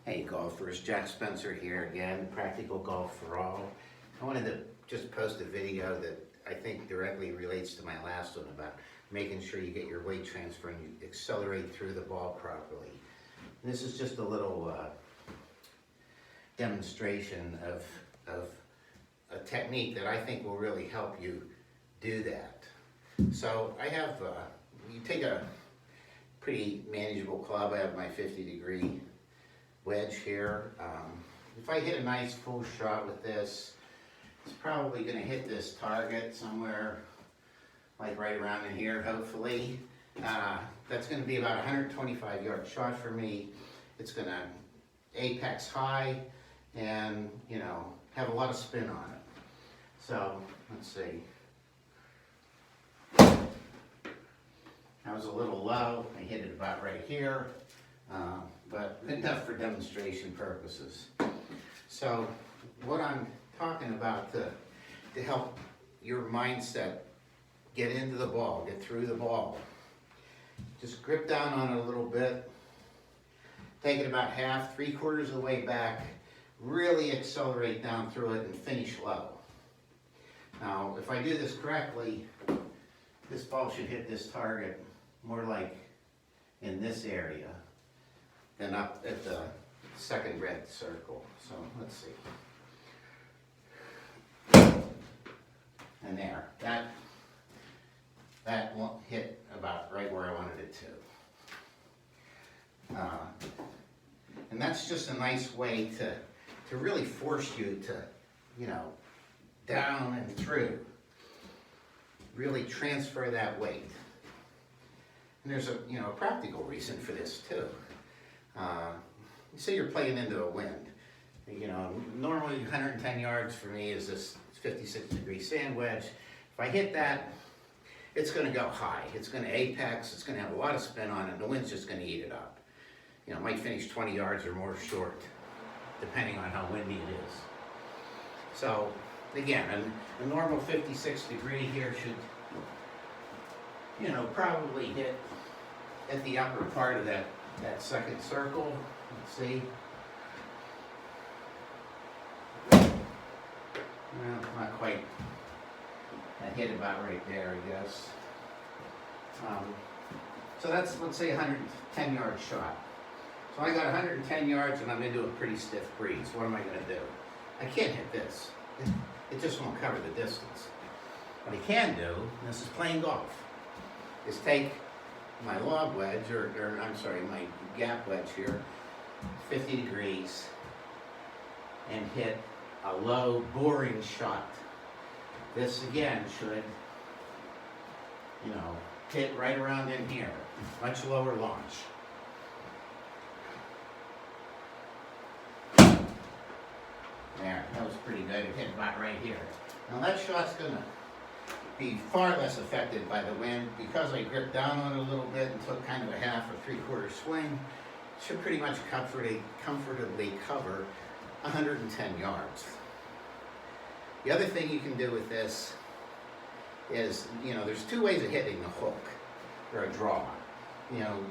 Hey golfers, Jack Spencer here again, Practical Golf for All. I wanted to just post a video that I think directly relates to my last one about making sure you get your weight transfer and you accelerate through the ball properly. And this is just a little demonstration of a technique that I think will really help you do that. So I have, you take a pretty manageable club. I have my 50-degree wedge here. If I hit a nice full shot with this, it's probably going to hit this target somewhere like right around in here, hopefully. That's going to be about a 125-yard shot for me. It's going to apex high and, you know, have a lot of spin on it. So, let's see. That was a little low. I hit it about right here. But enough for demonstration purposes. So what I'm talking about to help your mindset get into the ball, get through the ball, just grip down on it a little bit, take it about half, 3/4 of the way back, really accelerate down through it and finish low. Now, if I do this correctly, this ball should hit this target more like in this area than up at the second red circle. So let's see. And there, that won't hit about right where I wanted it to. And that's just a nice way to really force you to, you know, down and through. Really transfer that weight. And there's a practical reason for this too. Say you're playing into a wind. You know, normally 110 yards for me is this 56-degree sand wedge. If I hit that, it's going to go high. It's going to apex. It's going to have a lot of spin on it. And the wind's just going to eat it up. You know, it might finish 20 yards or more short, depending on how windy it is. So, again, a normal 56-degree here should, you know, probably hit at the upper part of that second circle. Let's see. Well, not quite. I hit about right there, I guess. So that's, let's say, a 110-yard shot. So I got 110 yards and I'm into a pretty stiff breeze. What am I going to do? I can't hit this. It just won't cover the distance. What I can do, and this is playing golf, is take my lob wedge, or I'm sorry, my gap wedge here, 50 degrees, and hit a low boring shot. This again should, you know, hit right around in here, much lower launch. There, that was pretty good. It hit about right here. Now that shot's gonna be far less affected by the wind because I gripped down on it a little bit and took kind of a half or 3/4 swing. It should pretty much comfortably cover 110 yards. The other thing you can do with this is, you know, there's two ways of hitting a hook or a draw. You know,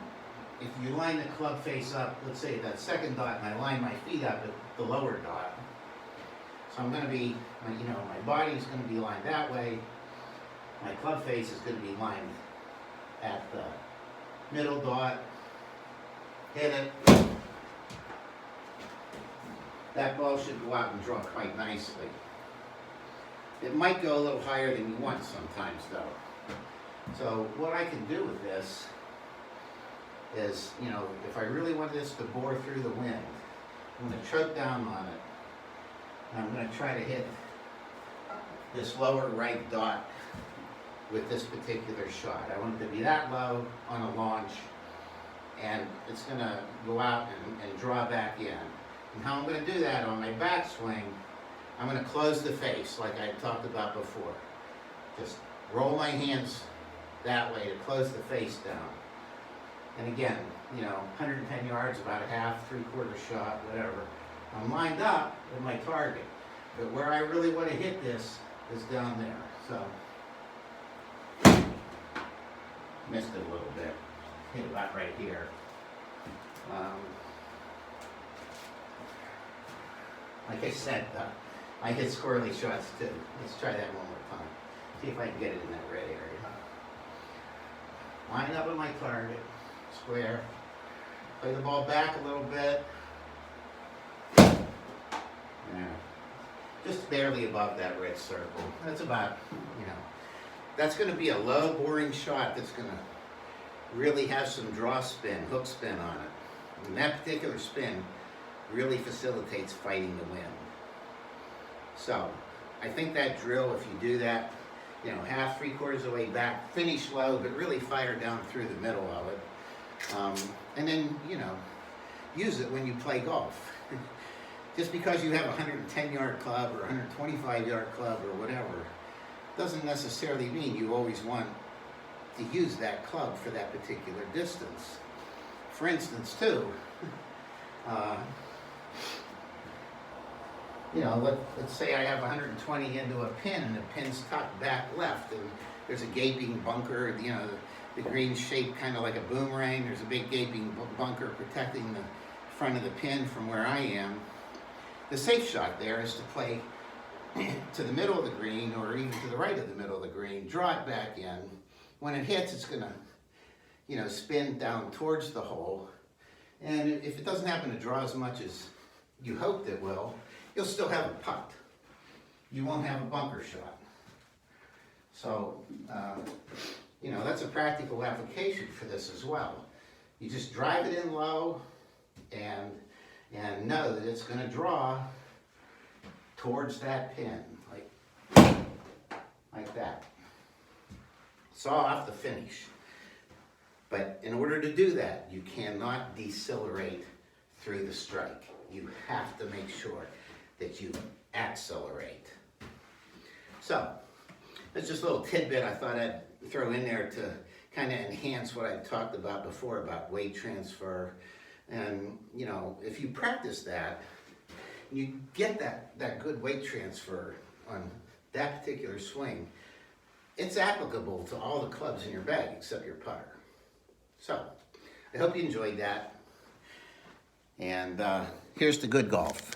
if you line the club face up, let's say that second dot, and I line my feet up at the lower dot. So I'm going to be, you know, my body is going to be lined that way. My club face is going to be lined at the middle dot. Hit it. That ball should go out and draw quite nicely. It might go a little higher than you want sometimes though. So what I can do with this is, you know, if I really want this to bore through the wind, I'm going to choke down on it. And I'm going to try to hit this lower right dot with this particular shot. I want it to be that low on a launch, and it's going to go out and draw back in. And how I'm going to do that on my backswing, I'm going to close the face like I talked about before. Just roll my hands that way to close the face down. And again, you know, 110 yards, about a half, 3/4 shot, whatever. I'm lined up with my target. But where I really want to hit this is down there. So, missed it a little bit. Hit about right here. Like I said, I hit squirrely shots too. Let's try that one more time. See if I can get it in that red area. Line up at my target, square. Play the ball back a little bit. Yeah. Just barely above that red circle. That's about, that's going to be a low, boring shot that's going to really have some draw spin, hook spin on it. And that particular spin really facilitates fighting the wind. So, I think that drill, if you do that, half, 3/4 of the way back, finish low, but really fire down through the middle of it. And then, use it when you play golf. Just because you have a 110-yard club or a 125-yard club or whatever, doesn't necessarily mean you always want to use that club for that particular distance. For instance, too, let's say I have 120 into a pin and the pin's tucked back left and there's a gaping bunker, the green's shaped kind of like a boomerang. There's a big gaping bunker protecting the front of the pin from where I am. The safe shot there is to play to the middle of the green or even to the right of the middle of the green, draw it back in. When it hits, it's going to, spin down towards the hole. And if it doesn't happen to draw as much as you hoped it will, you'll still have a putt. You won't have a bunker shot. So, that's a practical application for this as well. You just drive it in low and know that it's going to draw towards that pin, like that. Saw off the finish. But in order to do that, you cannot decelerate through the strike. You have to make sure that you accelerate. So, that's just a little tidbit I thought I'd throw in there to kind of enhance what I talked about before about weight transfer. And, if you practice that, you get that good weight transfer on that particular swing, it's applicable to all the clubs in your bag except your putter. So, I hope you enjoyed that. And here's to good golf.